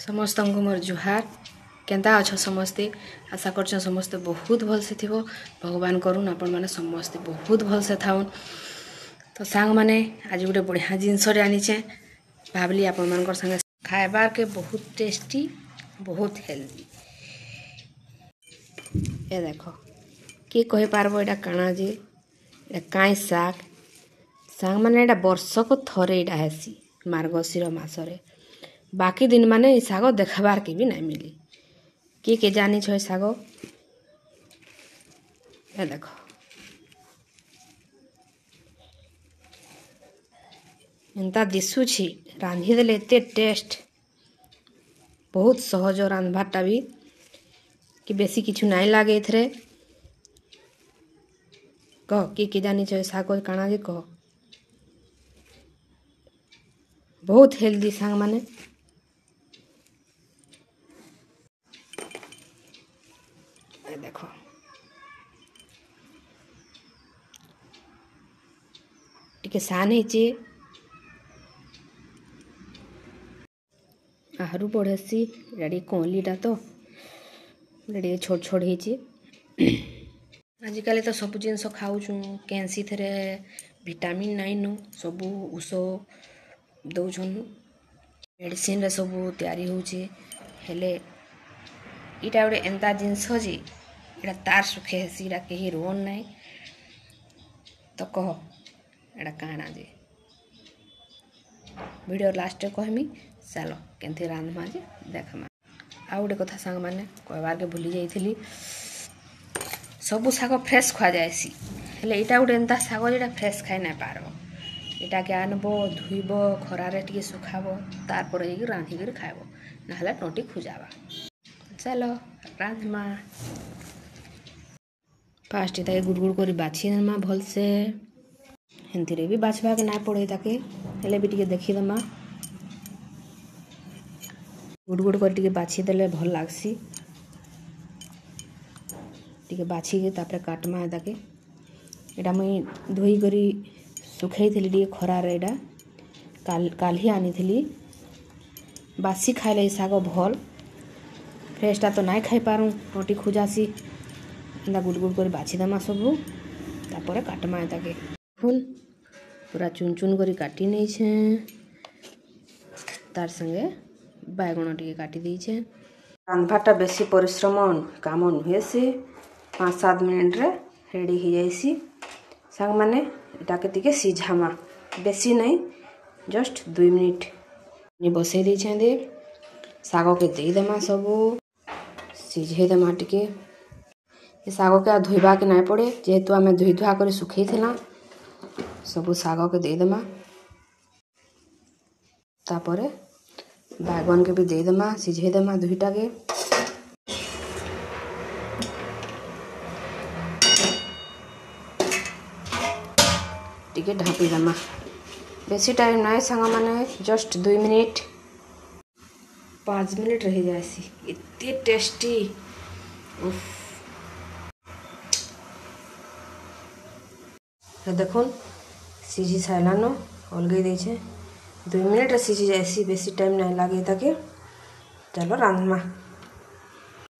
समस्त को मोर जुहार केंता अच्छ समस्ते आशा कर समस्ते बहुत भल से थो भगवान करुन आपण मैंने समस्ते बहुत भल से थाउन। तो सांग मैंने आज गोटे बढ़िया जिनस आनीचे भावली आपण मान संगे खाइबार के बहुत टेस्टी बहुत हेल्दी। ये देख किए कही पार्ब यहाँ काଣା जे काई शाग सांग मैंने यहाँ वर्षक थरे यहाँ हेसी मार्गशीर मासरे बाकी दिन माने शाग देखाबार के भी नहीं मिली किए जानी छ शाग ए देख एंता दिशुछि रांधिदेले एते टेस्ट बहुत सहज रांधबारटा भी कि बेसी किछु नहीं लागे एथरे कह किए जानी छ शाग काଣା जे कह बहुत हेल्दी सांग माने देख टिके सान हेचे आहारू बढ़ेसी रेडी कोलीटा तो रेडी छोट छोट हेचे आजिकल तो सब जिनस खाऊचु कैंसी थे विटामिन नाइन नु सबू उस दौन मेडिसिन रे सबू तैयारी होचे हेले इटा गोटे एंता जिनस जे इटा तार सुखे हेसी इटा कहीं रोन नहीं तो कह एटा काଣା जे वीडियो लास्ट कहमी चलो केंथी रांधमा जे देखमा। आ गोटे कथा सांग माने कहबार के भूली जाइथिली सबू शाग फ्रेश खुआ जाएसी हेले इटा गोटे एंता शाग जेटा फ्रेश खाई ना पारबो इटा के आनबो धुइबो खरारे टिके सुखाबो तारपर जाइके रांधिकर खाइबो नहले टोटी खुजाबा। चलो रांधमा फास्ट ताके गुड़ गुड़ कर बाछी देमा भल से हेंती भी बाछवा के ना पड़े ताके हेले भी टिके देखीदेमा गुड़ गुड़ कर टिके बाछी देले भल लागसी टिके बाछी के तापर काटमा ताके एटा मुई धोई करी सुखई थी टिके खरारे एटा काल्हि आनी थी बासी खाइले शाग भल फ्रेशटा तो नहीं खाई पारूँ टोटी खुजासी एंता गुड़ गुड़ कर बाछी देमा सबू तापर काटमा ताके फुल पूरा चुन चुन करी काटी नहीं छे तार संगे बैगण टिके काटी देछे। रांधबाटा बेसी परिश्रम काम नुहे से 5-7 मिनट रे रेडी हो जाइसी सांग माने इटाके टिके सीझामा बेसी नहीं जस्ट 2 मिनट बसई देछे दे शाग के दे देमा सबू सीझे देमा टिके ये शाग के धोइबा के नहीं पड़े जेहेतु आम धोई धुआ कर सुखई थिला सबू शाग के दे देमा तापरे बैगन के भी दे देमा सीझे देमा दुईटा के टिके ढापी देमा बेसी टाइम नहीं सांग माने जस्ट 2 मिनट 5 मिनट रह जाएसी इतनी टेस्टी देखुन सीझी सारान अलगई देछे 2 मिनट सीझी जाएसी बेसी टाइम नहीं लगे ताके। चलो रांधमा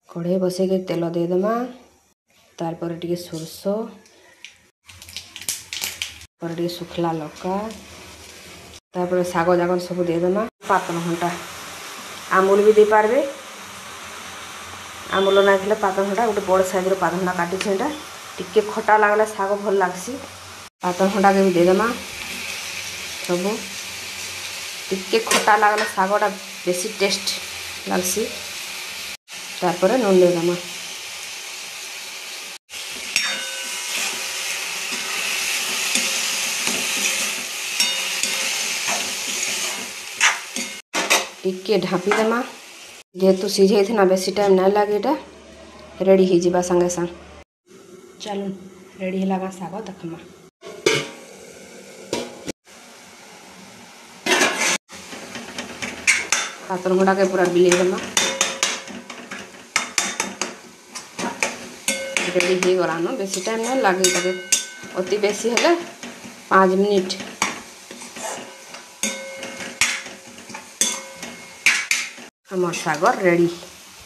कढ़ई बसे के तेल दे देमा तारपर टिके सोरस पर टिके सुखला लका तारपर शाग जाक सब दे देमा पातन घंटा आमूल भी दे पारबे आमूल ना खिले पातन घंटा गोटे बड़ साइज पातन घंटा काटी छेटा टिके खटा लागले शाग भल लागसी पातन घंटा के भी दे देमा सब टिके खटा लागले शागटा बेसी टेस्ट लागसी तारपर नून दे देमा टिके ढापी देमा जेहेतु सीझे थे ना बेसी टाइम नहीं लगे इटा रेडी हो जावा संगे संग। चलो रेडी है लगा शाग देखमा पातन घंटा के पूरा बिले देमा रेडी हो गलान बेसी टाइम नहीं लगे ताके अति बेसी हेले 5 मिनट आमर साग रेडी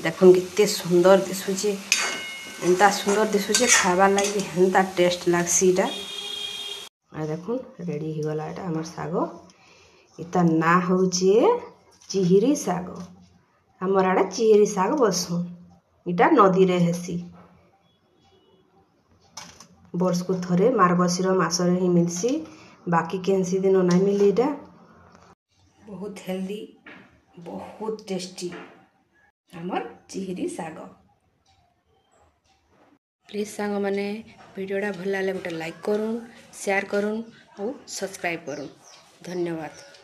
देखुन कितने सुंदर दिशुचे एंता सुंदर दिशुचे खाबार लगी हेन्ता टेस्ट लागसी इटा देखुन रेडी हो गला एटा आमर साग इता ना होचे चिहिरी साग आमर आड़े चिहिरी साग बसुन इटा नदी रे हेसी वर्ष को थरे मार्गशीर मासरे ही मिलसी बाकी केनसी दिन ना मिली इटा बहुत हेल्दी बहुत टेस्टी आमर चिहिरी साग प्लीज सांग माने वीडियोटा भल लगे गोटे लाइक करूँ शेयर करूँ और सब्सक्राइब करूँ धन्यवाद।